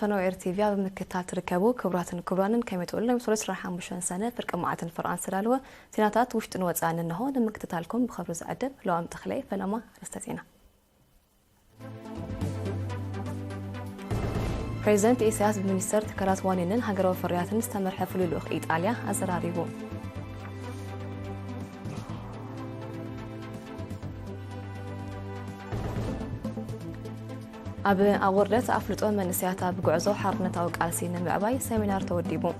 فنو ارتيفيا بمكتال تركبو كبراتن كبرانن كما تقول لهم سولس راح مشان سنه فرق معاتن فرنسا لالو تيناتات وشت نوصان انه لمكتتالكم بخبر زعدب لو ام تخلي فلما رستتينا بريزنت إيساس بمنستر تكرات وانينن هاجرو فرياتن استمر حفل لوخ إيطاليا أزراريبو أب أوردت أفلتو منسياتا بقعزو حرنتا وقالسين معباي سيمينار توديبو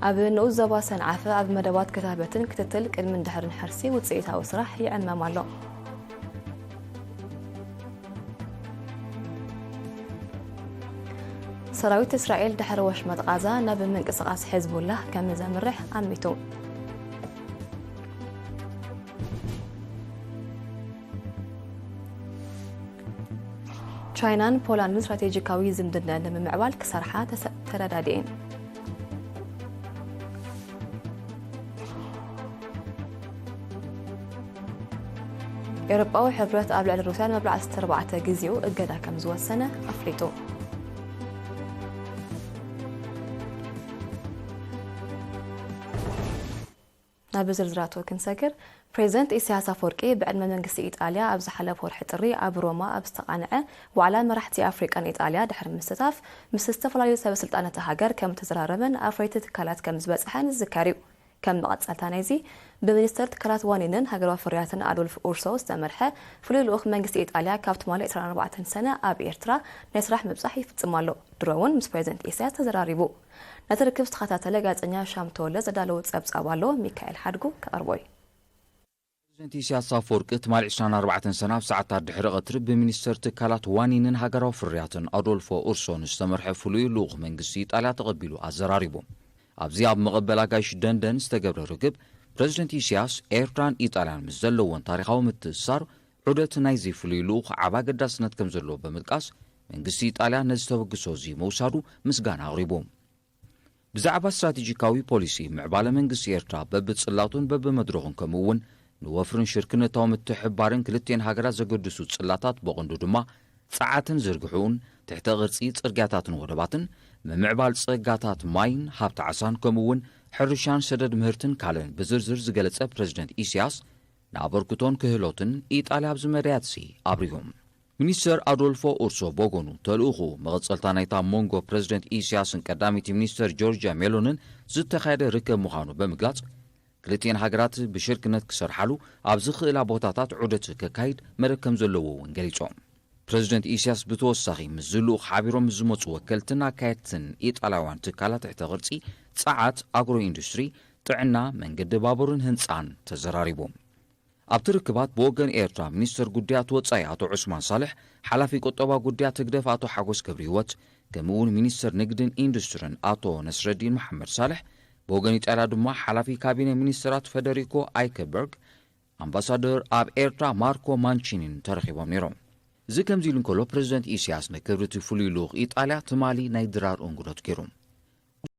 أب نوزبا سنعفة أب مدوات كتابة كتتل كلمن دحر حرسي وتصيتها وسرح يعلم مالو سراويت إسرائيل دحر وشمت غازا ناب من قصاص حزب الله كم زمرح عميتو تشاينان بولان استراتيجيكاوي زمدنا لمعوال كسرحة تردادين أوروبا حبرت قبل الروسيا مبلغ 4 جزيو اجدا كم زوا السنة أفليتو نابزرزراتو كنسكر بريزنت إسياس أفوركي بعد ما منقص إيطاليا أبز حلب ورح تري أب روما أبستقانعة وعلى مرحتي أفريقيا إيطاليا دحر مستضاف مستفلالي سبب سلطانة هاجر كم تزراربن أفريت تكالات كم زبصحن الذكاريو كم نقص نايزي بمنستر تكالات وانينن هاجر فرياتن أدولف أورسو استمرحه فلوخ منقص إيطاليا كابت مالي 24 سنة أب إيرترا نسرح مبصح يفتمالو درون مس بريزنت إسياس تزراريبو نتركب تخطاتله غازنيا شامتوله زدالو صبصابالو ميكائيل حدغو كقربوي بريزنت إسياس أفوركي تمال 24 سنة بساعات دحر قطر بمنستر تكالات وانينن هاجر فرياتن أدولفو أورسو استمرحه فلوخ منقص إيطاليا تقبلو أزراريبو أبزي أب مقبلا قايش دندن استقبل ركب بريزنت إسياس إيرتران إيطاليان مزلوون تاريخاو متسار عدت نايزي فلوخ عبا قداسنت كم زلو بملقاس منقص إيطاليا نزتوقسو زي موسادو مسقانا غريبوم بزعبا استراتيجيكاوي بوليسي معبالة منقص إيرترا ببتصلاتون ببمدروغن كمون نوفرن شركنتاو متحبارن كلتين هاجرات زقدسو تصلاتات بغندو دما ساعاتن زرقحون تحت غرصي صرقاتاتن ودباتن ممعبال صرقاتات ماين هابت عسان كمون حرشان سدد مهرتن كالن بزرزر زقلص بريزيدنت إسياس نابركتون كهلوتن إيطاليا بزمرياتسي أبريهم منستر أدولفو أورسو بوغونو تلوخو مغصلتانيتا مونغو بريزيدنت إسياسن قداميتي منستر جورجيا ميلونن زتخايد ركب مخانو بمقلاص كلتين هاجرات بشركنت كسرحالو ابزخ الى بوتاتات عدت ككايد مركم زلوو انجليزوم بريزيدنت إسياس بتوسخي مزلو خابيروم زموت وكلتنا كايتن إيطاليوان تكالات احتغرصي صعات أغرو إندستري طعنا من قد بابورن هنصان تزراريبوم أبتركبات بوغن إيرترا منستر قديات وصاي أتو عثمان صالح حلافي قطبا قديات تقدف أتو حاقوس كبريوت كمون منستر نقدن إندسترن أتو نصر الدين محمد صالح بوغن إيطاليا دما حلافي كابينة منسترات فيدريكو آيكبرغ أمباسادور أب إيرترا ماركو مانشينين ترخيبهم نيروم زكم زيلن كولو بريزيدنت إسياس نكبرت فوليلوغ إيطاليا تمالي نايدرار أنقرات كيروم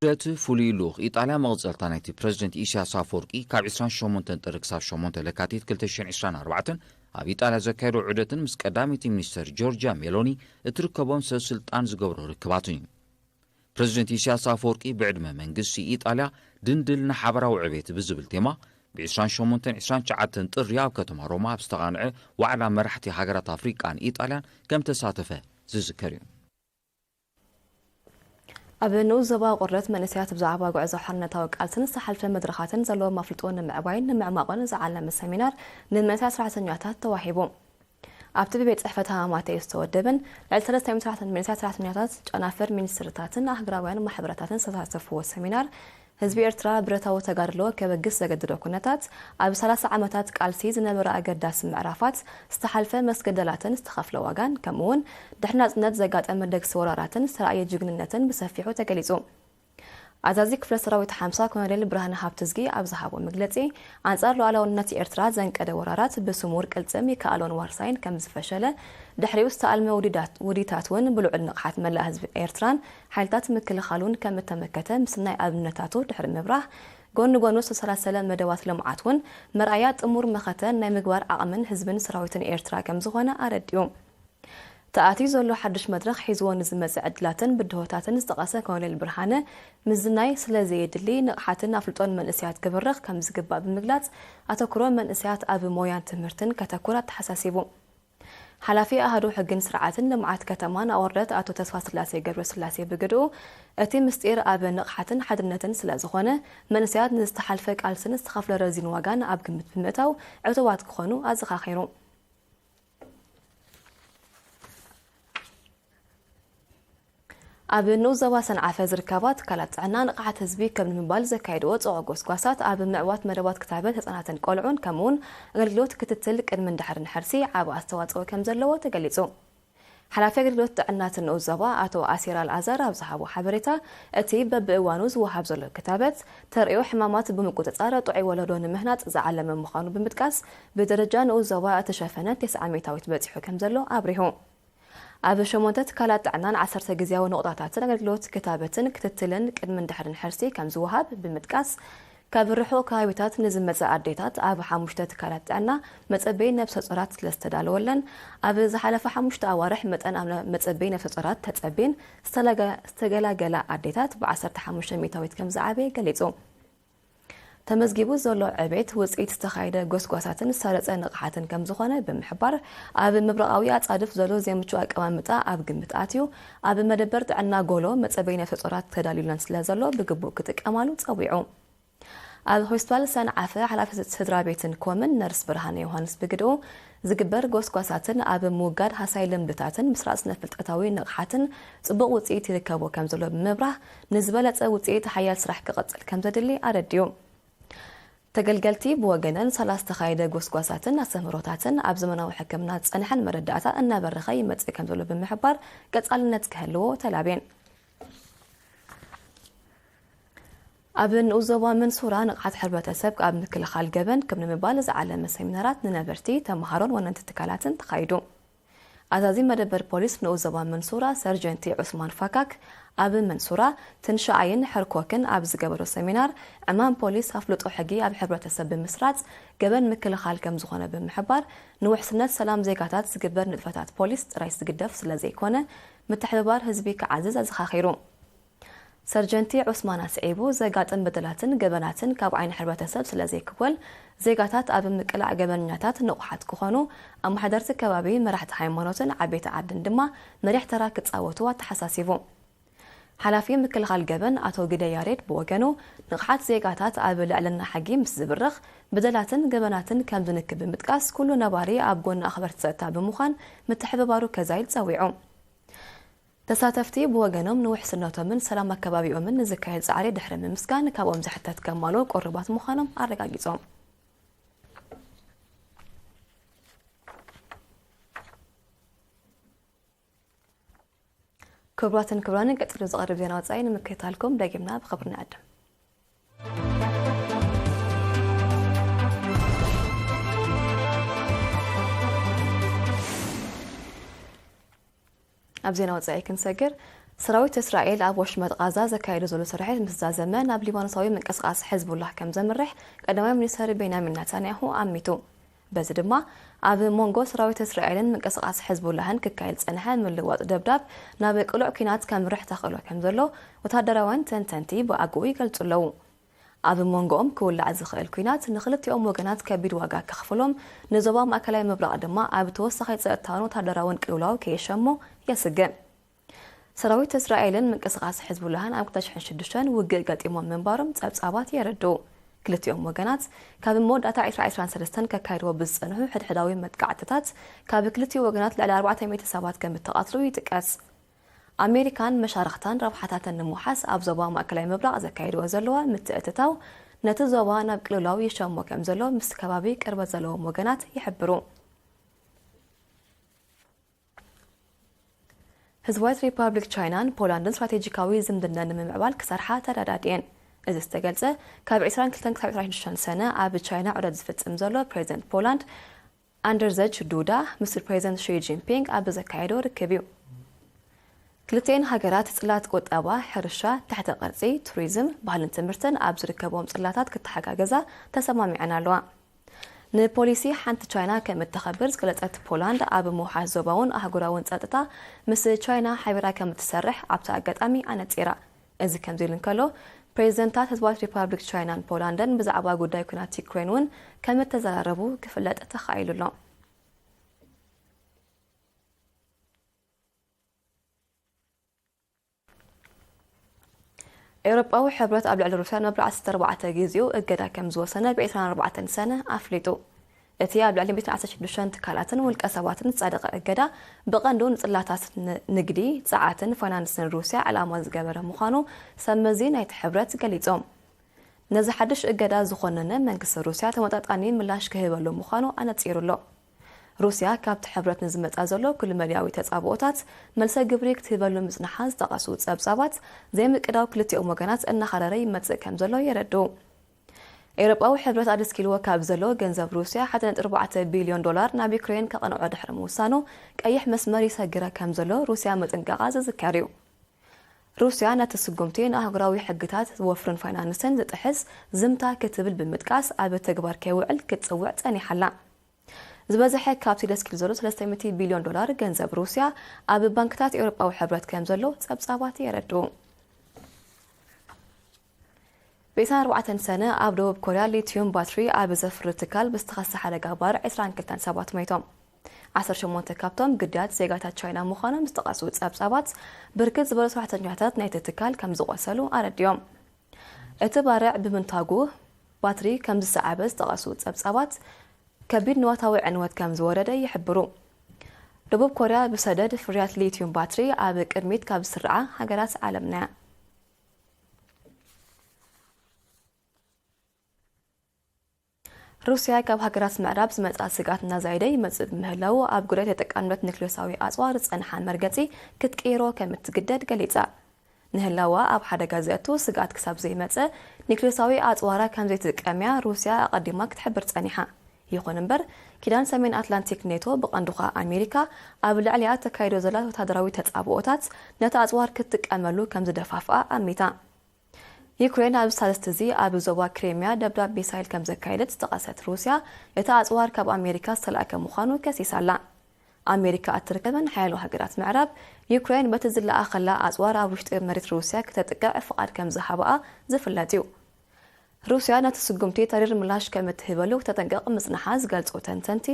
قدرت فوليلوغ إيطاليا مغزلتانيتي بريزيدنت إسياس أفوركي كاب 28 تركساب 8 لكاتيت 2024 أب إيطاليا زكايرو عدتن مس قداميتي منستر جورجيا ميلوني اتركبون سلطان زقبرو ركباتين بريزيدنت إسياس أفوركي بعدما منقسي إيطاليا دندلنا حبراو عبيت بزبل تيما ب28 طرياب كتما روما بستغانعه وعلى مرحتي هاجرات أفريقيا عن إيطاليا كم تساتفه زكريم أبنو زبا قررت منسيات بزعبا قعزو حرنا توقع سنة حلفة مدرخات زلو مفلطون معباين معماقون زعلنا من السمينار للمنسيات سرعة سنواتات تواحيبون أبتبي بيت صحفتها ما تيستو دبن لعل 3 ساعات من ساعات ساعات عنافر من سرتاتن أحقراوين ومحبراتاتن ستعصفوا السمينار ህዝቢ ኤርትራ ብረታዊ ተጋድሎ ከበግስ ዘገድዶ ኩነታት ኣብ 30 ዓመታት ቃልሲ ዝነበረ ኣገዳሲ ምዕራፋት ዝተሓልፈ መስገደላትን ዝተኸፍለ ዋጋን ከምኡውን ድሕናጽነት ዘጋጠመ ደግሲ ወራራትን ስራየ ጅግንነትን ብሰፊሑ ተገሊጹ አዛዚ ክፍለ ሰራዊት 50 ኮሎኔል ብርሃነ ሀብትዝጊ ኣብ ዝሃቦ መግለጺ አንጻር ሉዓላውነት ኤርትራ ዘንቀደ ወራራት በስሙር ቅልጽም ይካኣሎን ዋርሳይን ከም ዝፈሸለ ድሕሪው ዝተኣልመ ውዲታትን ብልዑል ንቕሓት መላእ ህዝቢ ኤርትራን ሓይልታት ምክልኻሉን ከም ተመከተ ምስናይ ኣብነታቱ ድሕሪ ምብራህ ጎን ጎኑ ዝተሰላሰለ መደባት ልምዓት መርኣያ ጥሙር መኸተን ናይ ምግባር ዓቕምን ህዝብን ሰራዊትን ኤርትራ ከም ዝኾነ ኣረዲዩ ተኣትዩ ዘሎ ሓድሽ መድረኽ ሒዝዎ ንዝመጽእ ዕድላትን ብድሆታትን ዝተቐሰ ኮሎኔል ብርሃነ ምዝናይ ስለዘየድሊ ንቕሓትን ኣፍልጦን መንእስያት ክብርኽ ከም ዝግባእ ብምግላጽ ኣተኩሮ መንእስያት ኣብ ሞያን ትምህርትን ከተኩራ ተሓሳሲቡ ሓላፊ ኣሃዱ ሕግን ስርዓትን ልምዓት ከተማን ኣወርደት ኣቶ ተስፋ ስላሴ ገብረ ስላሴ ብግድኡ እቲ ምስጢር ኣብ ንቕሓትን ሓድነትን ስለ ዝኾነ መንእስያት ንዝተሓልፈ ቃልስን ዝተኸፍለ ረዚን ዋጋን ኣብ ግምት ብምእታው ዕቱባት ክኾኑ ኣዘኻኺሩ ኣብ ንኡዘባ ሰንዓፈ ዝርከባት ካላት ጥዕና ንቕሓት ህዝቢ ከም ንምባል ዘካይድዎ ጽዑቕ ጎስጓሳት ኣብ ምዕዋት መደባት ክታበት ህጻናትን ቆልዑን ከምኡውን ኣገልግሎት ክትትል ቅድሚ እንድሕርን ሕርሲ ዓብ ኣስተዋጽኦ ከም ዘለዎ ተገሊጹ ሓላፊ ኣገልግሎት ጥዕናትን ንኡዘባ ኣቶ ኣሲር ኣልዓዘር ኣብ ዝሃቦ ሓበሬታ እቲ በብእዋኑ ዝወሃብ ዘሎ ክታበት ተርእዮ ሕማማት ብምቁፅጻር ጥዑይ ወለዶ ንምህናጽ ዝዓለመ ምዃኑ ብምጥቃስ ብደረጃ ንኡዘባ እተሸፈነ 900 በፂሑ ከም ዘሎ ኣብሪሁ ኣብ ሸሞንተት ካላት ጥዕናን 10 ግዜያዊ ነቑጣታትን ኣገልግሎት ክታበትን ክትትልን ቅድሚ እንድሕርን ሕርሲ ከም ዝወሃብ ብምጥቃስ ካብ ርሑቕ ከባቢታት ንዝመጽእ ኣዴታት ኣብ 5 ትካላት ጥዕና መጸበይ ነፍሰ ጾራት ስለዝተዳለወለን ኣብ ዝሓለፈ 5 ኣዋርሕ መጠን ኣብ መጸበይ ነፍሰ ጾራት ተጸቢን ዝተገላገላ ኣዴታት ብ15 ሚታዊት ከም ዝዓበየ ገሊጹ ተመዝጊቡ ዘሎ ዕቤት ውጽኢት ዝተኻይደ ጎስጓሳትን ዝተረጸ ንቕሓትን ከም ዝኾነ ብምሕባር ኣብ ምብራቓዊ ኣጻድፍ ዘሎ ዘይምቹ ኣቀማምጣ ኣብ ግምት ኣትዩ ኣብ መደበር ጥዕና ጎሎ መጸበይ ነፍሰ ጾራት ተዳልዩለን ስለ ዘሎ ብግቡእ ክጥቀማሉ ጸዊዑ ኣብ ሆስፒታል ሰንዓፈ ሓላፊ ስድራ ቤትን ኮምን ነርስ ብርሃነ ዮሃንስ ብግድኡ ዝግበር ጎስጓሳትን ኣብ ምውጋድ ሃሳይ ልምድታትን ምስራቅ ስነ ፍልጠታዊ ንቕሓትን ጽቡቕ ውጽኢት ይርከቦ ከም ዘሎ ብምብራህ ንዝበለጸ ውጽኢት ሓያል ስራሕ ክቐጽል ከም ዘድሊ ኣረዲዩ ተገልገልቲ ብወገነን 3 ተኻይደ ጎስጓሳትን ኣሰምሮታትን ኣብ ዘመናዊ ሕክምና ጸንሐን መረዳእታ እናበረኸ ይመጽእ ከም ዘሎ ብምሕባር ቀጻልነት ክህልዎ ተላብየን ኣብ ንኡዘባ መንሱራ ንቕሓት ሕብረተሰብ ኣብ ምክልኻል ገበን ከም ንምባል ዝዓለመ ሰሚናራት ንነበርቲ ተምሃሮን ወነንቲ ትካላትን ተኻይዱ ኣዛዚ መደበር ፖሊስ ንኡዘባ መንሱራ ሰርጀንቲ ዑስማን ፋካክ ኣብ መንሱራ ትንሻዓይን ሕርኮክን ኣብ ዝገበሮ ሰሚናር ዕማም ፖሊስ ኣፍልጦ ሕጊ ኣብ ሕብረተሰብ ብምስራጽ ገበን ምክልኻል ከም ዝኾነ ብምሕባር ንውሕስነት ሰላም ዜጋታት ዝግበር ንጥፈታት ፖሊስ ጥራይ ዝግደፍ ስለ ዘይኮነ ምትሕብባር ህዝቢ ክዓዝዝ ኣዘኻኺሩ ሰርጀንቲ ዑስማን ኣስዒቡ ዘጋጥም በደላትን ገበናትን ካብ ዓይኒ ሕብረተሰብ ስለ ዘይክወል ዜጋታት ኣብ ምቅላዕ ገበንኛታት ንቑሓት ክኾኑ ኣማሕደርቲ ከባቢ መራሕቲ ሃይማኖትን ዓበይቲ ዓድን ድማ መሪሕ ተራ ክጻወቱ ኣተሓሳሲቡ ሓላፊ ምክልኻል ገበን ኣቶ ግደ ያሬድ ብወገኑ ንቕሓት ዜጋታት ኣብ ልዕልና ሓጊ ምስ ዝብርኽ በደላትን ገበናትን ከም ዝንክብ ብምጥቃስ ኩሉ ነባሪ ኣብ ጎኒ ኣኽበርቲ ፀጥታ ብምዃን ምትሕብባሩ ከዛይል ጸዊዑ ተሳተፍቲ ብወገኖም ንውሕስነቶምን ሰላም ኣከባቢኦምን ንዝካየድ ጻዕሪ ድሕሪ ምምስጋን ካብኦም ዝሕተት ከማሎ ቆርባት ምዃኖም ኣረጋጊጾም ክቡራትን ክቡራንን ቀጥሎ ዝቐርብ ዜና ወጻኢ ንምክትታልኩም ደጊምና ብኽብሪ ንዕድም ኣብ ዜና ወጻኢ ክንሰግር ሰራዊት እስራኤል ኣብ ወሽመጥ ጋዛ ዘካየዱ ዘሎ ስርሒት ምስ ዛዘመ ናብ ሊባኖሳዊ ምንቅስቓስ ሕዝቡላህ ከም ዘምርሕ ቀዳማይ ሚኒስትር ቤንያሚን ኔታንያሁ ኣሚቱ በዚ ድማ ኣብ ሞንጎ ሰራዊት እስራኤልን ምንቅስቓስ ሕዝቡላህን ክካየድ ጸንሐ ምልዋጥ ደብዳብ ናብ ቅሉዕ ኩናት ከምርሕ ተኽእሎ ከም ዘሎ ወታደራውያን ተንተንቲ ብኣግኡ ይገልጹ ኣለዉ ኣብ ሞንጎኦም ክውላዕ ዝኽእል ኩናት ንኽልቲኦም ወገናት ከቢድ ዋጋ ከኽፍሎም ንዞባ ማእከላዊ ምብራቕ ድማ ኣብ ተወሳኺ ፀጥታውን ወታደራውን ቅልውላው ከየሸሞ የስግእ ሰራዊት እስራኤልን ምንቅስቓስ ሕዝቡላህን ኣብ 2006 ውግእ ገጢሞም ምንባሮም ጸብጻባት የረድኡ ክልቲኦም ወገናት ካብ መወዳእታ 2023 ከካይድዎ ብዝጸንሑ ሕድሕዳዊ መጥቃዕትታት ካብ ክልቲኡ ወገናት ልዕሊ 400 ሰባት ከም ዝተቓትሉ ይጥቀስ ኣሜሪካን መሻርክታን ረብሓታትን ንምውሓስ ኣብ ዞባ ማእከላዊ ምብራቕ ዘካይድዎ ዘለዋ ምትእትታው ነቲ ዞባ ናብ ቅልውላው ይሸሞ ከም ዘሎ ምስ ከባቢ ቅርበት ዘለዎም ወገናት ይሕብሩ ህዝባዊት ሪፐብሊክ ቻይናን ፖላንድን ስትራቴጂካዊ ዝምድና ንምምዕባል ክሰርሓ ተዳዳድየን እዚ ዝተገልጸ ካብ 22 ክሳብ 26 ሰነ ኣብ ቻይና ዑደት ዝፍጽም ዘሎ ፕሬዚደንት ፖላንድ ኣንደርዘጅ ዱዳ ምስ ፕሬዚደንት ሺ ጂንፒንግ ኣብ ዘካየዶ ርክብ እዩ ክልቴን ሃገራት ጽላት ቆጠባ ሕርሻ ተሕተ ቅርጺ ቱሪዝም ባህልን ትምህርትን ኣብ ዝርከቦም ጽላታት ክትሓጋገዛ ተሰማሚዐን ኣለዋ ንፖሊሲ ሓንቲ ቻይና ከም እትኸብር ዝገለጸት ፖላንድ ኣብ ምውሓዝ ዞባውን ኣህጉራውን ጸጥታ ምስ ቻይና ሓቢራ ከም እትሰርሕ ኣብቲ ኣጋጣሚ ኣነጺራ እዚ ከም ዝብል እንከሎ ፕሬዚደንታት ህዝባዊት ሪፐብሊክ ቻይናን ፖላንድን ብዛዕባ ጉዳይ ኩናት ዩክሬን እውን ከም እተዘራረቡ ክፍለጥ ተኻኢሉ ኣሎ ኤውሮጳዊ ሕብረት ኣብ ልዕሊ ሩስያ ንመበል 14 ጊዜኡ እገዳ ከም ዝወሰነ ብ24 ሰነ ኣፍሊጡ እቲ ኣብ ልዕሊ 116 ትካላትን ውልቀ ሰባትን ዝጸደቐ እገዳ ብቐንዱ ንጽላታት ንግዲ ጸዓትን ፋይናንስን ሩስያ ዕላማ ዝገበረ ምዃኑ ሰመዚ ናይቲ ሕብረት ገሊጾም ነዚ ሓድሽ እገዳ ዝኾነነ መንግስቲ ሩስያ ተመጣጣኒ ምላሽ ክህበሉ ምዃኑ ኣነጺሩሎ ሩስያ ካብቲ ሕብረት ንዝመጻ ዘሎ ኩሉ መድያዊ ተጻብኦታት መልሰ ግብሪ ክትህበሉ ምጽናሓ ዝጠቐሱ ጸብጻባት ዘይምቅዳው ክልቲኦም ወገናት እናኸረረ ይመጽእ ከም ዘሎ የረድኡ ኤውሮጳዊ ሕብረት ኣድስኪልዎ ካብ ዘሎ ገንዘብ ሩስያ 1.4 ቢልዮን ዶላር ናብ ዩክሬን ከቐንዖ ድሕሪ ምውሳኑ ቀይሕ መስመር ይሰግረ ከም ዘሎ ሩስያ መጥንቀቓ ዝዝከር እዩ ሩስያ ነቲ ስጉምቲ ንኣህጉራዊ ሕግታት ዝወፍርን ፋይናንስን ዝጥሕስ ዝምታ ክትብል ብምጥቃስ ኣብ ተግባር ከይውዕል ክትጽውዕ ጸኒሓላ ዝበዝሐ ካብቲ ደስኪል ዘሎ 300 ቢልዮን ዶላር ገንዘብ ሩስያ ኣብ ባንክታት ኤውሮጳዊ ሕብረት ከም ዘሎ ጸብጻባት የረድኡ ብ4 ሰነ ኣብ ደቡብ ኮርያ ሊቲዩም ባትሪ ኣብ ዘፍሪ ትካል ብዝተኸሰ ሓደጋ ባር 22 ሰባት ሞይቶም 18 ካብቶም ግዳት ዜጋታት ቻይና ምዃኖም ዝተቐሱ ጸብጻባት ብርክት ዝበሉ ሰራሕተኛታት ናይቲ ትካል ከም ዝቆሰሉ ኣረድዮም እቲ ባርዕ ብምንታጉ ባትሪ ከም ዝሰዓበ ዝተቐሱ ጸብጻባት ከቢድ ንዋታዊ ዕንወት ከም ዝወረደ ይሕብሩ ደቡብ ኮርያ ብሰደድ ፍርያት ሊቲዩም ባትሪ ኣብ ቅድሚት ካብ ዝስርዓ ሃገራት ዓለምና ሩስያ ካብ ሃገራት ምዕራብ ዝመጻ ስጋት እናዛይደ ይመጽእ ብምህላው ኣብ ጉዳይ ተጠቃምነት ኒክሌሳዊ ኣጽዋር ጸንሓን መርገጺ ክትቀይሮ ከም እትግደድ ገሊጻ ንህላዋ ኣብ ሓደጋ ዘእቱ ስጋት ክሳብ ዘይመጽእ ኒክሌሳዊ ኣጽዋራ ከም ዘይትጥቀምያ ሩስያ ኣቐዲማ ክትሕብር ጸኒሓ ይኹን እምበር ኪዳን ሰሜን ኣትላንቲክ ኔቶ ብቐንዱኻ ኣሜሪካ ኣብ ልዕሊኣ ተካይዶ ዘላ ወታደራዊ ተጻብኦታት ነቲ ኣጽዋር ክትጥቀመሉ ከም ዝደፋፍኣ ኣሚታ ዩክሬን ኣብ ሳልስት እዚ ኣብ ዞባ ክሬምያ ደብዳቤ ሚሳይል ከም ዘካየደት ዝተቐሰት ሩስያ እቲ ኣጽዋር ካብ ኣሜሪካ ዝተላእከ ምዃኑ ከሲሳላ ኣሜሪካ እትርከበን ሓያሎ ሃገራት ምዕራብ ዩክሬን በቲ ዝለኣኸላ ኣጽዋር ኣብ ውሽጢ መሬት ሩስያ ክትጥቅዕ ፍቓድ ከም ዝሃበኣ ዝፍለጥ እዩ ሩስያ ነቲ ስጉምቲ ተሪር ምላሽ ከም እትህበሉ ተጠንቀቕ ምጽናሓ ዝገልጹ ተንተንቲ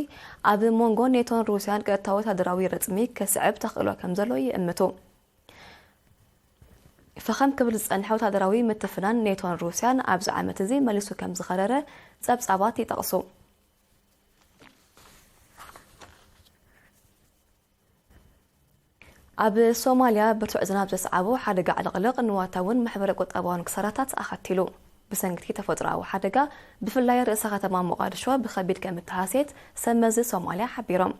ኣብ ሞንጎ ኔቶን ሩስያን ቀጥታዊ ወታደራዊ ረጽሚ ከስዕብ ተኽእሎ ከም ዘሎ ይእምቱ فخم قبل الصنحة وتدراوي متفنان نيتون روسيان أبز عامة زي ملسو كم زخررة صبصابات يتقصو أب سوماليا برتوع زناب تسعبو حدقة على غلق نواتاون محبرة قطابان كسراتات أخدتلو بسنجتي تفطرة حدقة بفلاير رئيسها تمام مقادشوا بخبير كم التهاسيت سمزي سوماليا حبيرم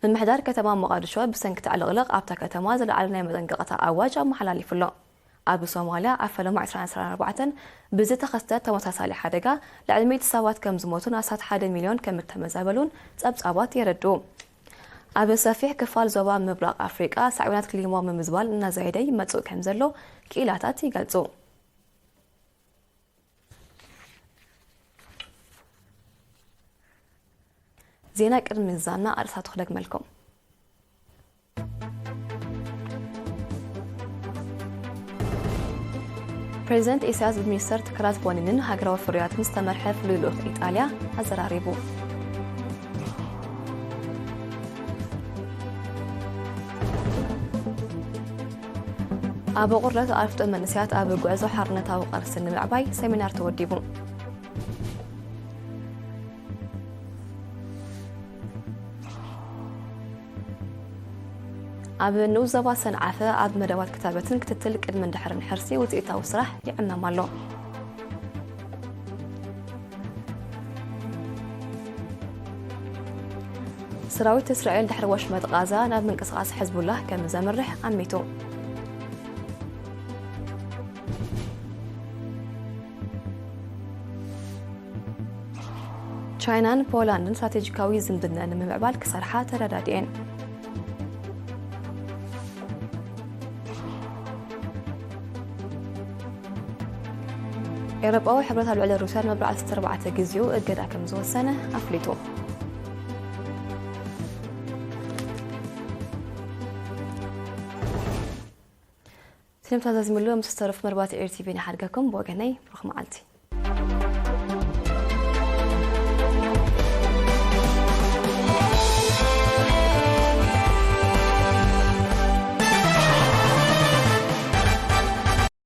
من محدار كتمام مقادشوا بسنجت على غلق أبتا كتمازل على مدنقطة أواج أو محلالي فلو أبو سوماليا أفلو مع 24 بزيت خستات تمساسالي حدقة لعلمية سوات كم زموتون أسات 1 مليون كم التمزابلون سبصابات يردو أبو سفيح كفال زوبا مبلغ أفريقيا سعونات كليمو من مزبال نازايدي متسو كم زلو كيلاتات يقلزو زينا قدم ميزاننا أرسات خلق ملكم بريزنت إسياس بمينستر تكرات بونينن هاجروا فريات مستمر حفل لوخ إيطاليا أزراريبو أبو قرة عرفت المنسيات أبو قعزو حرنتا وقرسن العباي سيمينار توديبو أب نوزبا سنعفة أب مدوات كتابتن كتتلك إدمن دحرن حرسي وتقيتا وسرح يعمنا مالو سراويت إسرائيل دحر وشمت غازة ناب من قصاص حزب الله كم زمرح أميتو تشاينان بولاندن استراتيجيكاوي زنبدنا نمعبال كسرحة تردادين ኤውሮጳዊ ሕብረት ልዕሊ ሩስያ ንመብራዕ 4 ግዚኡ እገዳ ከም ዝወሰነ ኣፍሊጡ سلام تازازي ملو مسترف مربات RTV نحرقكم بوغني بروخ معلتي